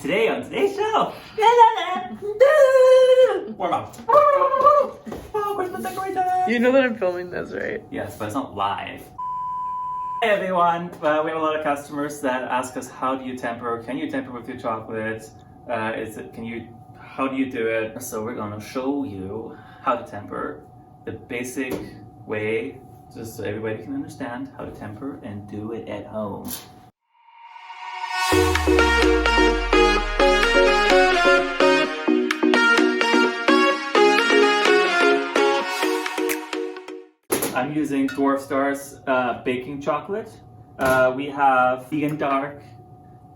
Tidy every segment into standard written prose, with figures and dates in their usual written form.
Today on today's show, warm up. Oh, Christmas decorations! You know that I'm filming this, right? Yes, but it's not live. Hey everyone, we have a lot of customers that ask us, how do you temper? Can you temper with your chocolate? How do you do it? So we're gonna show you how to temper the basic way, just so everybody can understand how to temper and do it at home. I'm using Dwarf Stars baking chocolate. We have vegan dark,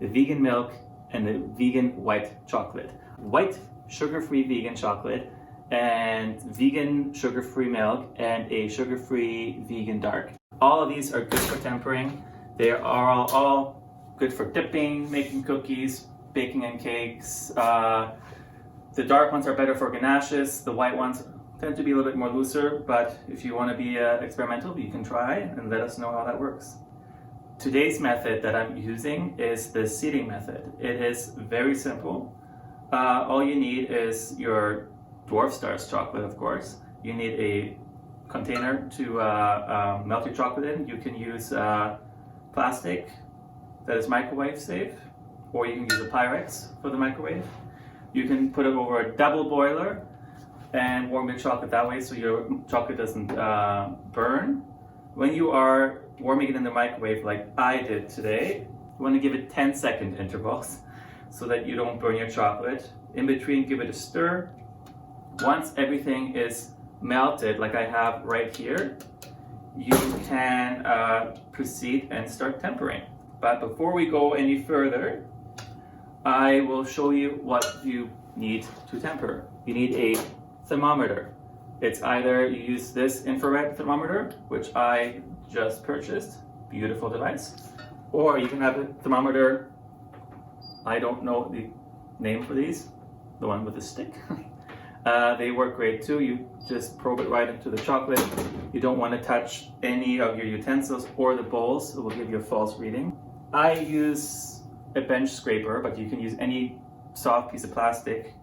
the vegan milk, and the vegan white chocolate. White sugar-free vegan chocolate and vegan sugar-free milk and a sugar-free vegan dark. All of these are good for tempering. They are all good for dipping, making cookies, baking and cakes. The dark ones are better for ganaches. The white ones tend to be a little bit more looser, but if you want to be experimental, you can try and let us know how that works. Today's method that I'm using is the seeding method. It is very simple. All you need is your Dwarf Stars chocolate, of course. You need a container to melt your chocolate in. You can use plastic that is microwave safe, or you can use a Pyrex for the microwave. You can put it over a double boiler and warm your chocolate that way so your chocolate doesn't burn. When you are warming it in the microwave like I did today, you want to give it 10-second intervals so that you don't burn your chocolate. In between, give it a stir. Once everything is melted, like I have right here, you can proceed and start tempering. But before we go any further, I will show you what you need to temper. You need a thermometer. It's either you use this infrared thermometer, which I just purchased, beautiful device, or you can have a thermometer, I don't know the name for these, the one with the stick. They work great too. You just probe it right into the chocolate. You don't want to touch any of your utensils or the bowls, it will give you a false reading. I use a bench scraper, but you can use any soft piece of plastic.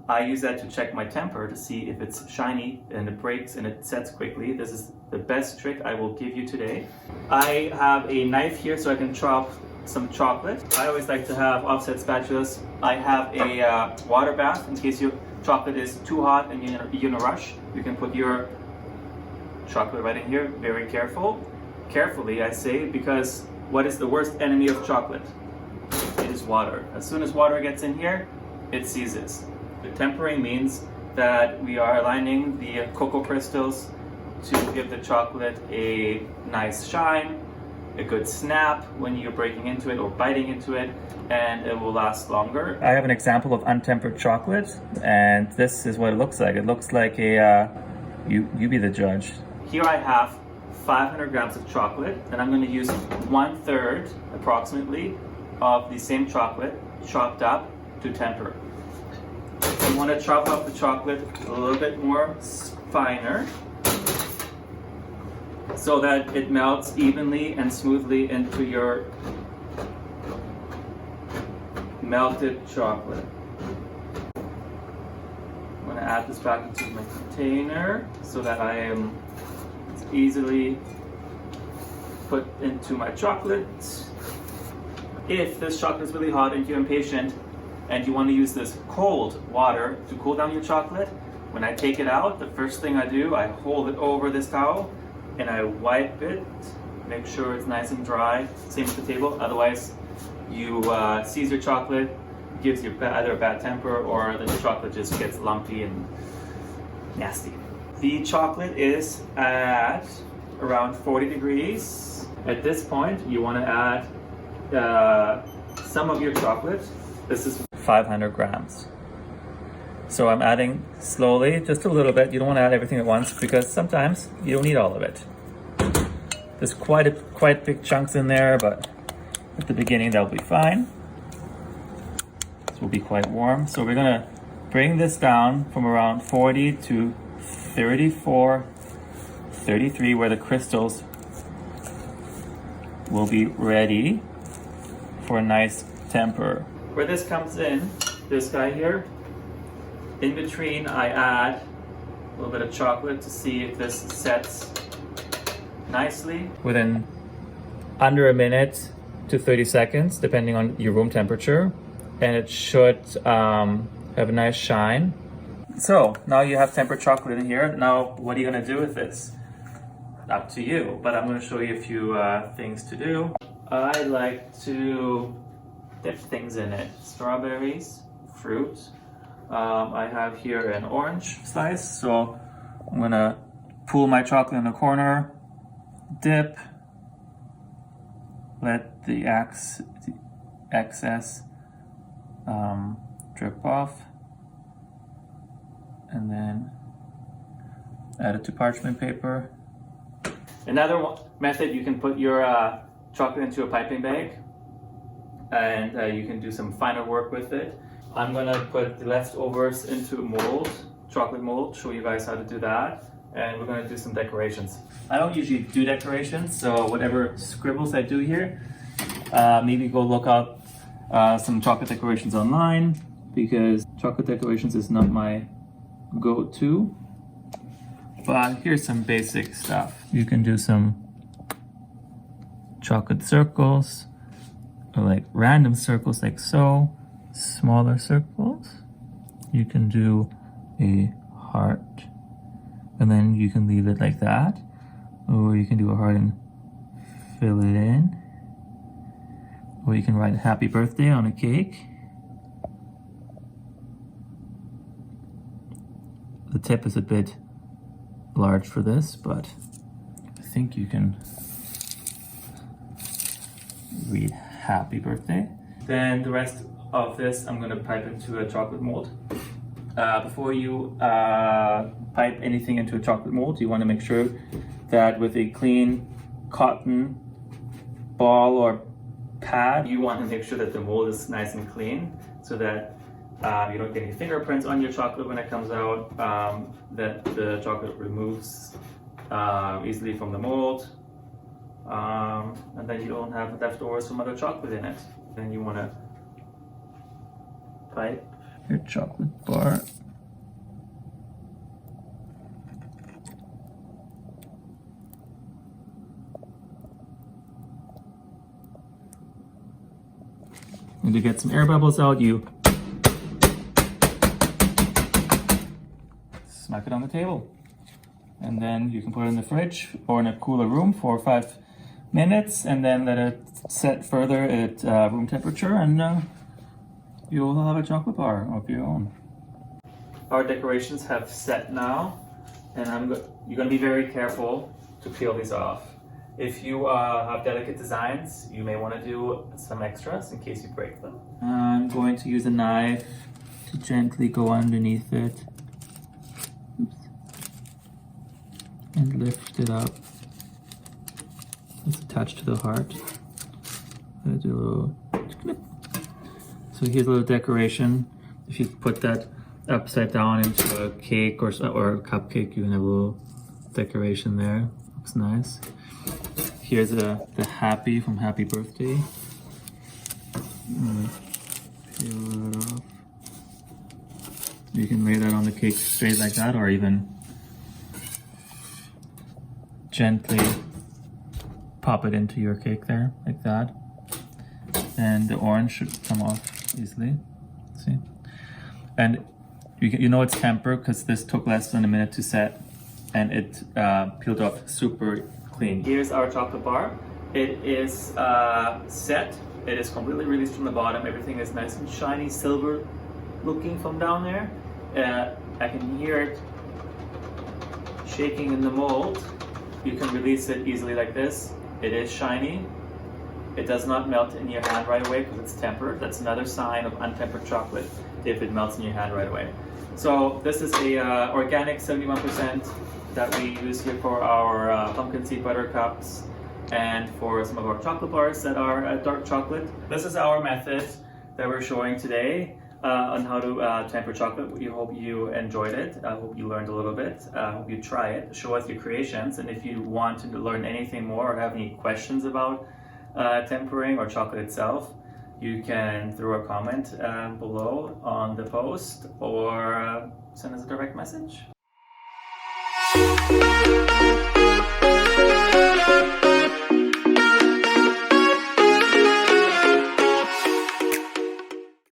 I use that to check my temper to see if it's shiny and it breaks and it sets quickly. This is the best trick I will give you today. I have a knife here so I can chop some chocolate. I always like to have offset spatulas. I have a water bath in case your chocolate is too hot and you're in a rush. You can put your chocolate right in here. Very carefully I say, because what is the worst enemy of chocolate? It is water. As soon as water gets in here, it seizes. The tempering means that we are aligning the cocoa crystals to give the chocolate a nice shine, a good snap when you're breaking into it or biting into it, and it will last longer. I have an example of untempered chocolate, and this is what it looks like. It looks like a, you be the judge. Here I have 500 grams of chocolate, and I'm going to use 1/3 approximately of the same chocolate chopped up to temper. You want to chop up the chocolate a little bit more finer so that it melts evenly and smoothly into your melted chocolate. I'm going to add this back into my container so that I am easily put into my chocolate. If this chocolate is really hot and you're impatient and you want to use this cold water to cool down your chocolate, when I take it out, the first thing I do, I hold it over this towel and I wipe it, make sure it's nice and dry, same as the table, otherwise you seize your chocolate, gives you either a bad temper or the chocolate just gets lumpy and nasty. The chocolate is at around 40 degrees. At this point, you want to add some of your chocolate. This is 500 grams. So I'm adding slowly, just a little bit. You don't want to add everything at once because sometimes you don't need all of it. There's quite big chunks in there, but at the beginning that'll be fine. This will be quite warm. So we're gonna bring this down from around 40 to 34, 33, where the crystals will be ready for a nice temper. Where this comes in, this guy here, in between I add a little bit of chocolate to see if this sets nicely. Within under a minute to 30 seconds, depending on your room temperature, and it should have a nice shine. So now you have tempered chocolate in here. Now what are you gonna do with this? Up to you, but I'm gonna show you a few things to do. I like to dip things in it. Strawberries, fruit. I have here an orange slice, so I'm gonna pull my chocolate in the corner, dip, let the excess drip off, and then add it to parchment paper. Another method, you can put your chocolate into a piping bag, and you can do some finer work with it. I'm gonna put the leftovers into a mold, chocolate mold, show you guys how to do that, and we're gonna do some decorations. I don't usually do decorations, so whatever scribbles I do here, maybe go look up some chocolate decorations online, because chocolate decorations is not my go-to. But here's some basic stuff. You can do some chocolate circles, or like random circles like so, smaller circles. You can do a heart, and then you can leave it like that, or you can do a heart and fill it in, or you can write happy birthday on a cake. The tip is a bit large for this, but I think you can read happy birthday. Then the rest of this I'm going to pipe into a chocolate mold. Before you pipe anything into a chocolate mold, you want to make sure that with a clean cotton ball or pad, you want to make sure that the mold is nice and clean, so that you don't get any fingerprints on your chocolate when it comes out, that the chocolate removes easily from the mold, and then you don't have leftovers from other chocolate in it. Then you want to pipe your chocolate bar. And to get some air bubbles out, you smack it on the table. And then you can put it in the fridge or in a cooler room for 5 minutes, and then let it set further at room temperature, and you'll have a chocolate bar of your own. Our decorations have set now, and you're going to be very careful to peel these off. If you have delicate designs, you may want to do some extras in case you break them. I'm going to use a knife to gently go underneath it. Oops. And lift it up. It's attached to the heart. I'm gonna do a little clip. So here's a little decoration. If you put that upside down into a cake or a cupcake, you can have a little decoration there. Looks nice. Here's the happy from Happy Birthday. Peel it off. You can lay that on the cake straight like that, or even gently pop it into your cake there, like that. And the orange should come off easily. See? And you know it's tempered because this took less than a minute to set, and it peeled off super clean. Here's our chocolate bar. It is set. It is completely released from the bottom. Everything is nice and shiny, silver looking from down there. I can hear it shaking in the mold. You can release it easily like this. It is shiny. It does not melt in your hand right away because it's tempered. That's another sign of untempered chocolate, if it melts in your hand right away. So this is a organic 71% that we use here for our pumpkin seed butter cups, and for some of our chocolate bars that are dark chocolate. This is our method that we're showing today on how to temper chocolate. We hope you enjoyed it. I hope you learned a little bit. I hope you try it. Show us your creations, and if you want to learn anything more or have any questions about tempering or chocolate itself, you can throw a comment below on the post or send us a direct message.